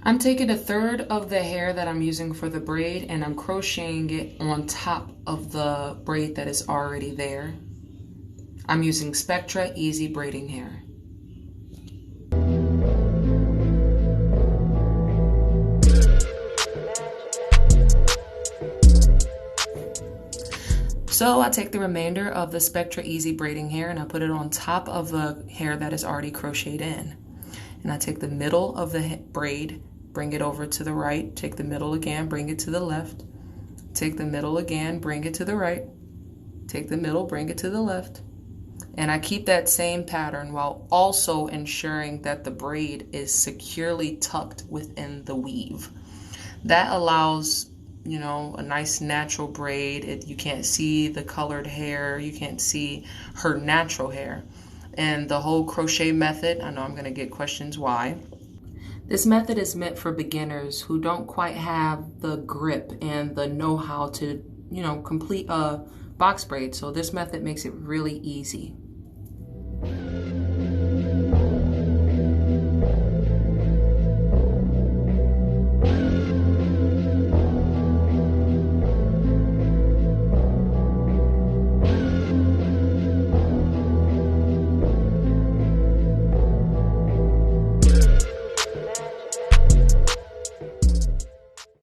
I'm taking a third of the hair that I'm using for the braid and I'm crocheting it on top of the braid that is already there. I'm using Spectra Easy Braiding Hair. So I take the remainder of the Spectra Easy Braiding Hair and I put it on top of the hair that is already crocheted in. And I take the middle of the braid, bring it over to the right, take the middle again, bring it to the left, take the middle again, bring it to the right, take the middle, bring it to the left. And I keep that same pattern while also ensuring that the braid is securely tucked within the weave. That allows, you know, a nice natural braid. You can't see the colored hair, you can't see her natural hair. And the whole crochet method, I know I'm going to get questions why. This method is meant for beginners who don't quite have the grip and the know-how to, you know, complete a box braid. So this method makes it really easy.